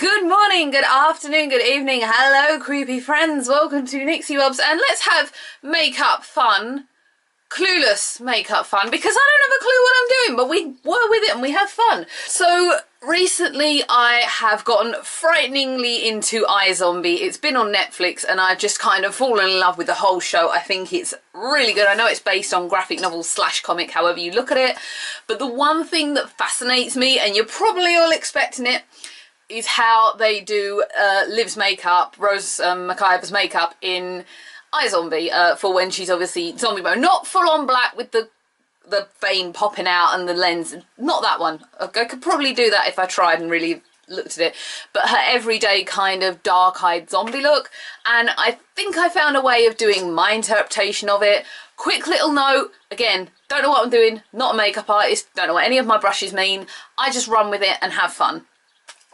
Good morning, good afternoon, good evening, hello creepy friends, welcome to Nixie Bobs, and let's have makeup fun, clueless makeup fun, because I don't have a clue what I'm doing, but we were with it and we have fun. So recently I have gotten frighteningly into iZombie. It's been on Netflix and I've just kind of fallen in love with the whole show. I think it's really good. I know it's based on graphic novel / comic, however you look at it, but the one thing that fascinates me, and you're probably all expecting it, is how they do Liv's makeup, Rose McIver's makeup in iZombie for when she's obviously zombie mode. Not full on black with the vein popping out and the lens, not that one. I could probably do that if I tried and really looked at it, but her everyday kind of dark-eyed zombie look, and I think I found a way of doing my interpretation of it. Quick little note, again, don't know what I'm doing, not a makeup artist, don't know what any of my brushes mean, I just run with it and have fun.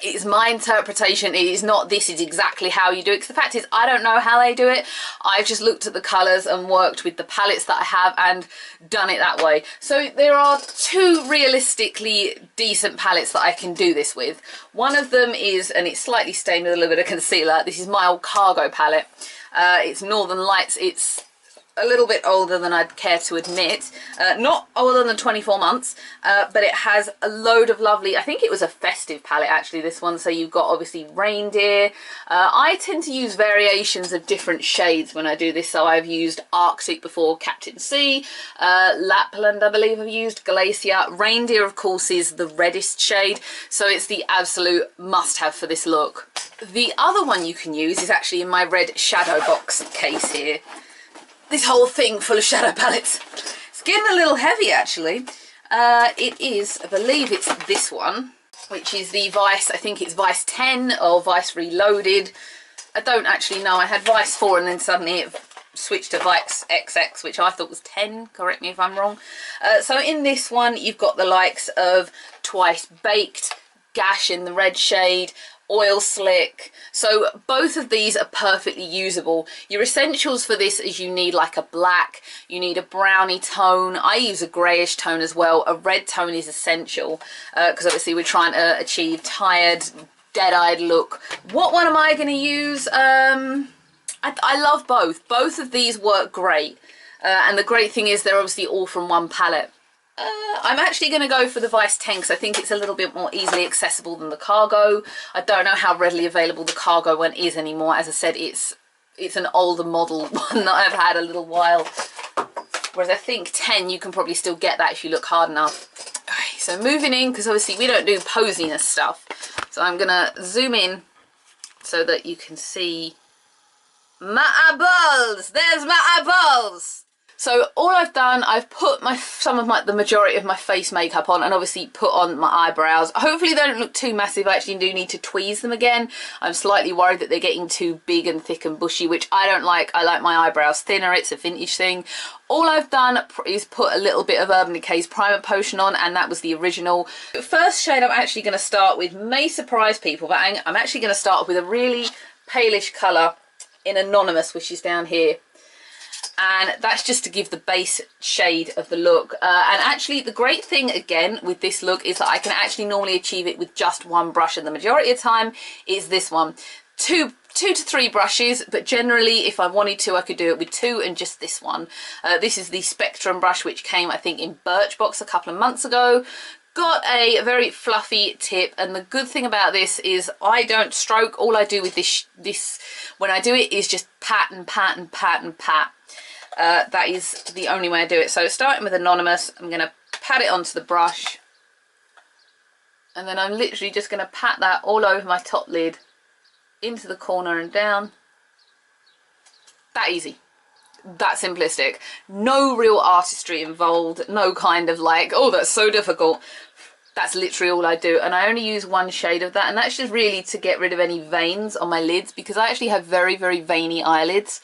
It is my interpretation, it is not this is exactly how you do it, because the fact is I don't know how they do it. I've just looked at the colours and worked with the palettes that I have and done it that way. So there are two realistically decent palettes that I can do this with. One of them is, and it's slightly stained with a little bit of concealer, this is my old Cargo palette. It's Northern Lights. It's a little bit older than I'd care to admit, not older than 24 months, but it has a load of lovely, I think it was a festive palette actually, this one, so you've got obviously reindeer. I tend to use variations of different shades when I do this, so I've used Arctic before, Captain Sea, Lapland I believe I've used, Glacier. Reindeer of course is the reddest shade, so it's the absolute must-have for this look. The other one you can use is actually in my red shadow box case here. This whole thing full of shadow palettes. It's getting a little heavy actually. It is, I believe it's this one, which is the Vice, I think it's Vice 10 or Vice Reloaded. I don't actually know. I had Vice 4 and then suddenly it switched to Vice XX, which I thought was 10, correct me if I'm wrong. So in this one you've got the likes of Twice Baked, Gash in the red shade, Oil Slick, so both of these are perfectly usable. Your essentials for this is you need like a black, you need a brownie tone, I use a greyish tone as well, a red tone is essential because obviously we're trying to achieve tired, dead-eyed look. What one am I going to use? I love both of these work great, and the great thing is they're obviously all from one palette. I'm actually going to go for the Vice 10 because I think it's a little bit more easily accessible than the Cargo. I don't know how readily available the Cargo one is anymore. As I said, it's an older model one that I've had a little while. Whereas I think 10 you can probably still get that if you look hard enough. Okay, so moving in, because obviously we don't do posiness stuff. So I'm going to zoom in so that you can see my eyeballs. There's my eyeballs. So all I've done, I've put the majority of my face makeup on and obviously put on my eyebrows. Hopefully they don't look too massive. I actually do need to tweeze them again. I'm slightly worried that they're getting too big and thick and bushy, which I don't like. I like my eyebrows thinner. It's a vintage thing. All I've done is put a little bit of Urban Decay's Primer Potion on, and that was the original. The first shade I'm actually going to start with may surprise people, but I'm actually going to start with a really palish colour in Anonymous, which is down here. And that's just to give the base shade of the look, and actually the great thing again with this look is that I can actually normally achieve it with just one brush, and the majority of the time is this one. Two to three brushes, but generally if I wanted to I could do it with two and just this one. This is the Spectrum brush, which came I think in Birchbox a couple of months ago. Got a very fluffy tip, and the good thing about this is I don't stroke. All I do with this when I do it is just pat and pat and pat and pat. That is the only way I do it. So starting with Anonymous, I'm going to pat it onto the brush, and then I'm literally just going to pat that all over my top lid, into the corner and down. That easy. That simplistic. No real artistry involved. No kind of like, oh that's so difficult. That's literally all I do, and I only use one shade of that, and that's just really to get rid of any veins on my lids, because I actually have very, very veiny eyelids.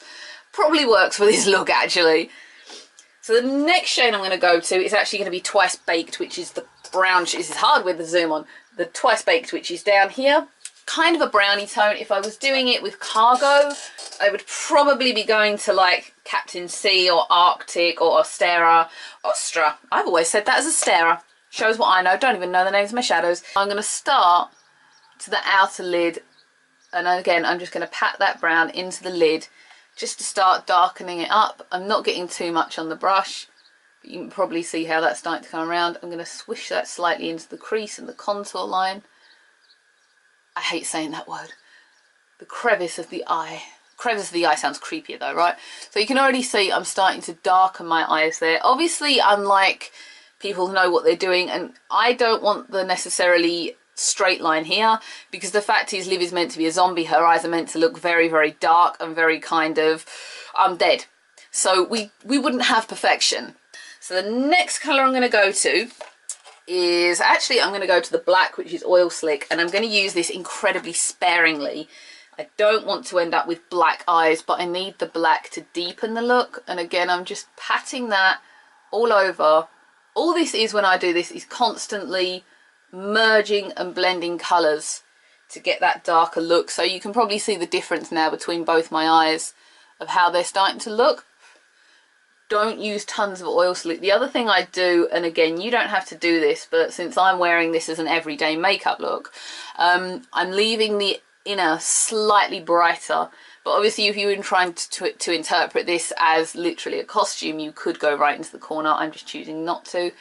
Probably works for this look actually. So the next shade I'm going to go to is actually going to be Twice Baked, which is the brown. This is hard with the zoom on. The Twice Baked, which is down here. Kind of a brownie tone. If I was doing it with Cargo, I would probably be going to like Captain Sea or Arctic or Ostra. I've always said that as Ostera. Shows what I know. Don't even know the names of my shadows. I'm going to start to the outer lid. And again, I'm just going to pat that brown into the lid just to start darkening it up. I'm not getting too much on the brush, but you can probably see how that's starting to come around. I'm going to swish that slightly into the crease and the contour line. I hate saying that word. The crevice of the eye. Crevice of the eye sounds creepier though, right? So you can already see I'm starting to darken my eyes there. Obviously, unlike people who know what they're doing, and I don't want the necessarily straight line here, because the fact is Liv is meant to be a zombie. Her eyes are meant to look very, very dark and very kind of undead. So we wouldn't have perfection. So the next colour I'm going to go to is, actually I'm going to go to the black, which is Oil Slick, and I'm going to use this incredibly sparingly. I don't want to end up with black eyes, but I need the black to deepen the look. And again, I'm just patting that all over. All this is, when I do this, is constantly merging and blending colours to get that darker look. So you can probably see the difference now between both my eyes of how they're starting to look. Don't use tons of Oil Slick. The other thing I do, and again, you don't have to do this, but since I'm wearing this as an everyday makeup look, I'm leaving the inner slightly brighter. But obviously, if you were trying to interpret this as literally a costume, you could go right into the corner. I'm just choosing not to.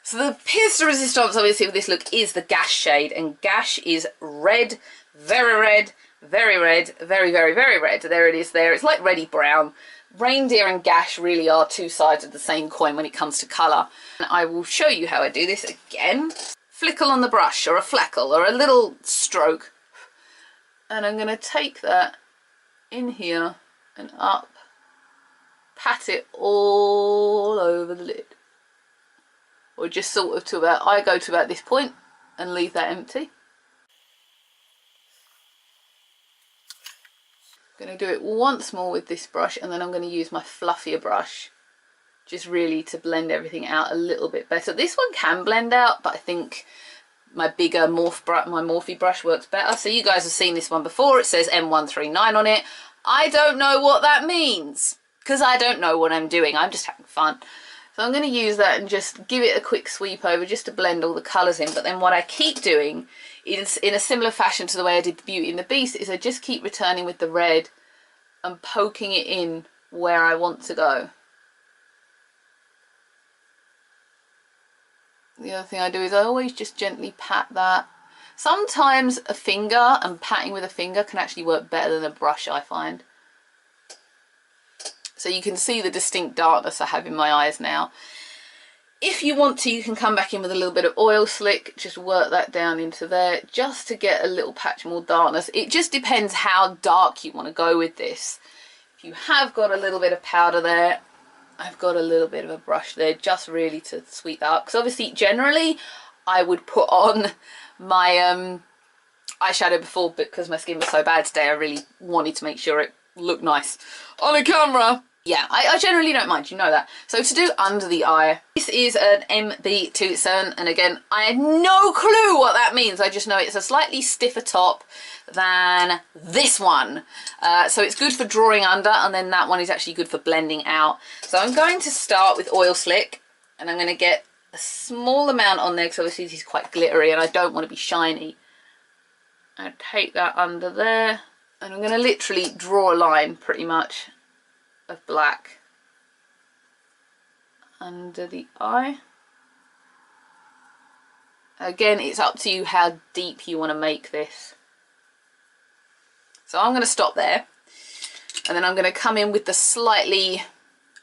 So the pièce de résistance, obviously, with this look is the Gash shade, and Gash is red, very red, very red, very, very, very red. There it is there. It's like reddy brown. Reindeer and Gash really are two sides of the same coin when it comes to colour. And I will show you how I do this again. Flickle on the brush, or a fleckle, or a little stroke. And I'm going to take that in here and up, pat it all over the lid. Or just sort of to about, I go to about this point and leave that empty. I'm going to do it once more with this brush, and then I'm going to use my fluffier brush just really to blend everything out a little bit better. This one can blend out, but I think my bigger my Morphe brush works better. So you guys have seen this one before. It says M139 on it. I don't know what that means, because I don't know what I'm doing. I'm just having fun. So I'm going to use that and just give it a quick sweep over just to blend all the colours in. But then what I keep doing is, in a similar fashion to the way I did the Beauty and the Beast, is I just keep returning with the red and poking it in where I want to go. The other thing I do is I always just gently pat that. Sometimes a finger and patting with a finger can actually work better than a brush, I find. So you can see the distinct darkness I have in my eyes now. If you want to, you can come back in with a little bit of Oil Slick, just work that down into there, just to get a little patch more darkness. It just depends how dark you want to go with this. If you have got a little bit of powder there, I've got a little bit of a brush there, just really to sweep that up. Because obviously, generally, I would put on my eyeshadow before, but because my skin was so bad today, I really wanted to make sure it looked nice on a camera. Yeah, I generally don't mind, you know that. So to do under the eye, this is an MB27, and again, I had no clue what that means. I just know it's a slightly stiffer top than this one. So it's good for drawing under, and then that one is actually good for blending out. So I'm going to start with Oil Slick, and I'm going to get a small amount on there, because obviously this is quite glittery, and I don't want to be shiny. I take that under there, and I'm going to literally draw a line, pretty much, of black under the eye. Again, it's up to you how deep you want to make this. So I'm going to stop there, and then I'm going to come in with the slightly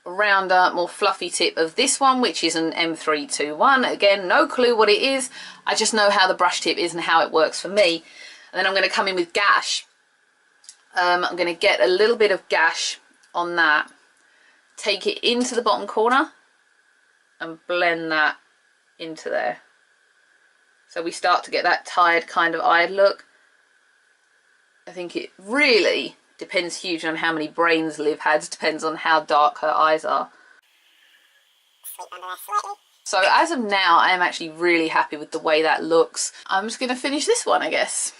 rounder, more fluffy tip of this one, which is an M321. Again, no clue what it is. I just know how the brush tip is and how it works for me. And then I'm going to come in with Gash. I'm going to get a little bit of Gash on that, take it into the bottom corner and blend that into there. So we start to get that tired kind of eyed look. I think it really depends huge on how many brains Liv has, depends on how dark her eyes are. So as of now, I am actually really happy with the way that looks. I'm just going to finish this one, I guess.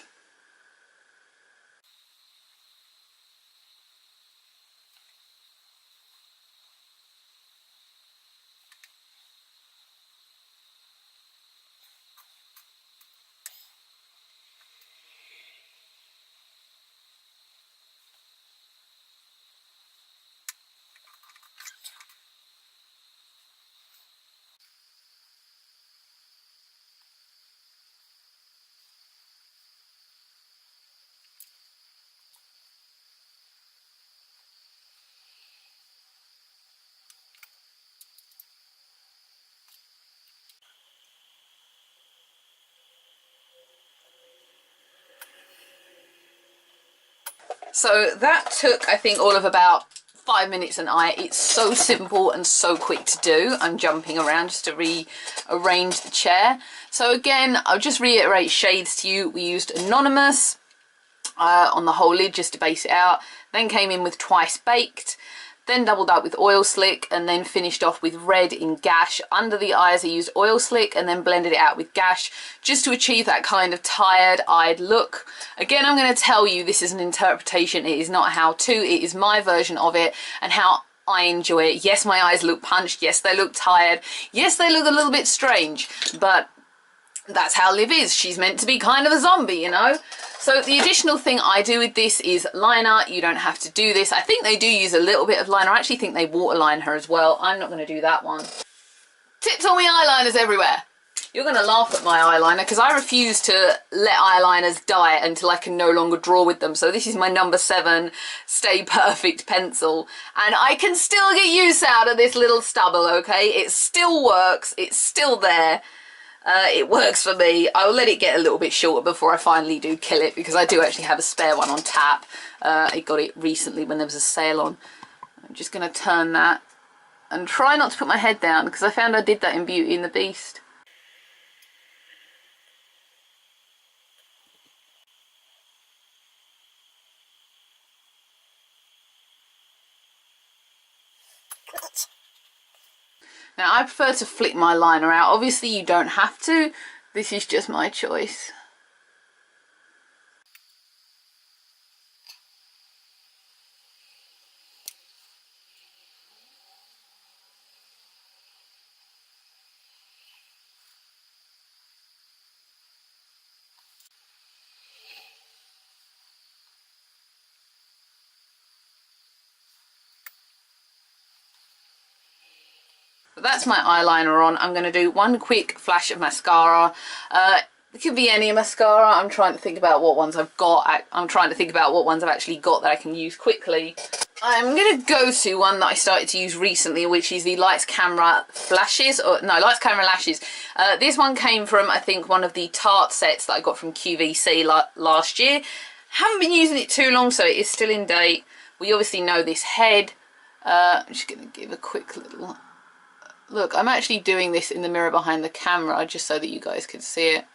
So that took, I think, all of about 5 minutes, and it's so simple and so quick to do. I'm jumping around just to rearrange the chair. So again, I'll just reiterate shades to you. We used Anonymous on the whole lid just to base it out, then came in with Twice Baked, then doubled up with Oil Slick, and then finished off with Red in Gash. Under the eyes I used Oil Slick and then blended it out with Gash just to achieve that kind of tired-eyed look. Again, I'm going to tell you this is an interpretation, it is not a how-to, it is my version of it and how I enjoy it. Yes, my eyes look punched, yes they look tired, yes they look a little bit strange, but that's how Liv is. She's meant to be kind of a zombie, you know? So the additional thing I do with this is liner. You don't have to do this. I think they do use a little bit of liner. I actually think they waterline her as well. I'm not going to do that one. Tips on me eyeliners everywhere. You're going to laugh at my eyeliner because I refuse to let eyeliners die until I can no longer draw with them. So this is my number 7 Stay Perfect pencil. And I can still get use out of this little stubble, okay? It still works. It's still there. It works for me. I'll let it get a little bit shorter before I finally do kill it, because I do actually have a spare one on tap. I got it recently when there was a sale on. I'm just going to turn that and try not to put my head down, because I found I did that in Beauty and the Beast. Now, I prefer to flick my liner out. Obviously, you don't have to. This is just my choice. But that's my eyeliner on. I'm going to do one quick flash of mascara. It could be any mascara. I'm trying to think about what ones I've got. I'm trying to think about what ones I've actually got that I can use quickly. I'm going to go to one that I started to use recently, which is the Lights Camera Flashes, or no, Lights Camera Lashes. This one came from, I think, one of the Tarte sets that I got from QVC last year. Haven't been using it too long, so it is still in date. We obviously know this head. I'm just going to give a quick little look. I'm actually doing this in the mirror behind the camera just so that you guys can see it.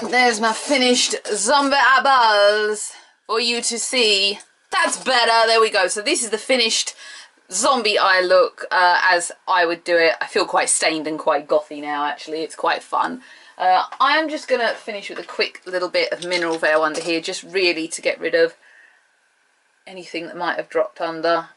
There's my finished zombie eyeballs for you to see. That's better. There we go. So this is the finished zombie eye look as I would do it. I feel quite stained and quite gothy now, actually. It's quite fun. I am just going to finish with a quick little bit of mineral veil under here, just really to get rid of anything that might have dropped under.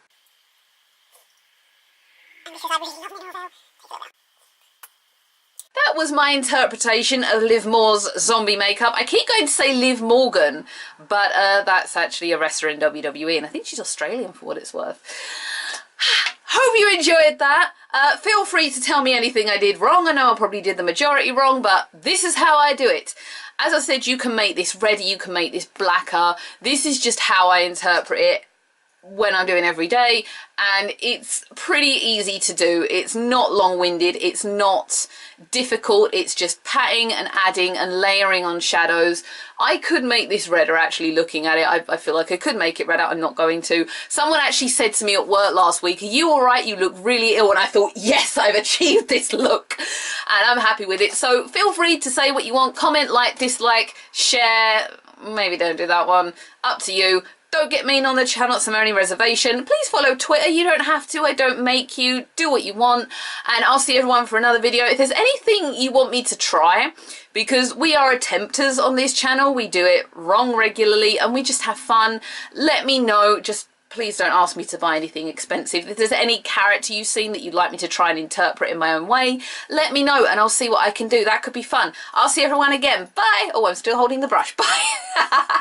That was my interpretation of Liv Moore's zombie makeup. I keep going to say Liv Morgan, but that's actually a wrestler in WWE, and I think she's Australian for what it's worth. Hope you enjoyed that. Feel free to tell me anything I did wrong. I know I probably did the majority wrong, but this is how I do it. As I said, you can make this redder, you can make this blacker. This is just how I interpret it when I'm doing every day, and it's pretty easy to do. It's not long-winded, it's not difficult, it's just patting and adding and layering on shadows. I could make this redder, actually, looking at it. I feel like I could make it redder. I'm not going to. Someone actually said to me at work last week, "Are you alright? You look really ill." And I thought, yes, I've achieved this look and I'm happy with it. So feel free to say what you want, comment, like, dislike, share. Maybe don't do that one, up to you. Don't get mean on the channel, it's my only reservation. Please follow Twitter, you don't have to, I don't make you. Do what you want, and I'll see everyone for another video. If there's anything you want me to try, because we are attempters on this channel, we do it wrong regularly, and we just have fun, let me know. Just please don't ask me to buy anything expensive. If there's any character you've seen that you'd like me to try and interpret in my own way, let me know, and I'll see what I can do. That could be fun. I'll see everyone again. Bye! Oh, I'm still holding the brush. Bye!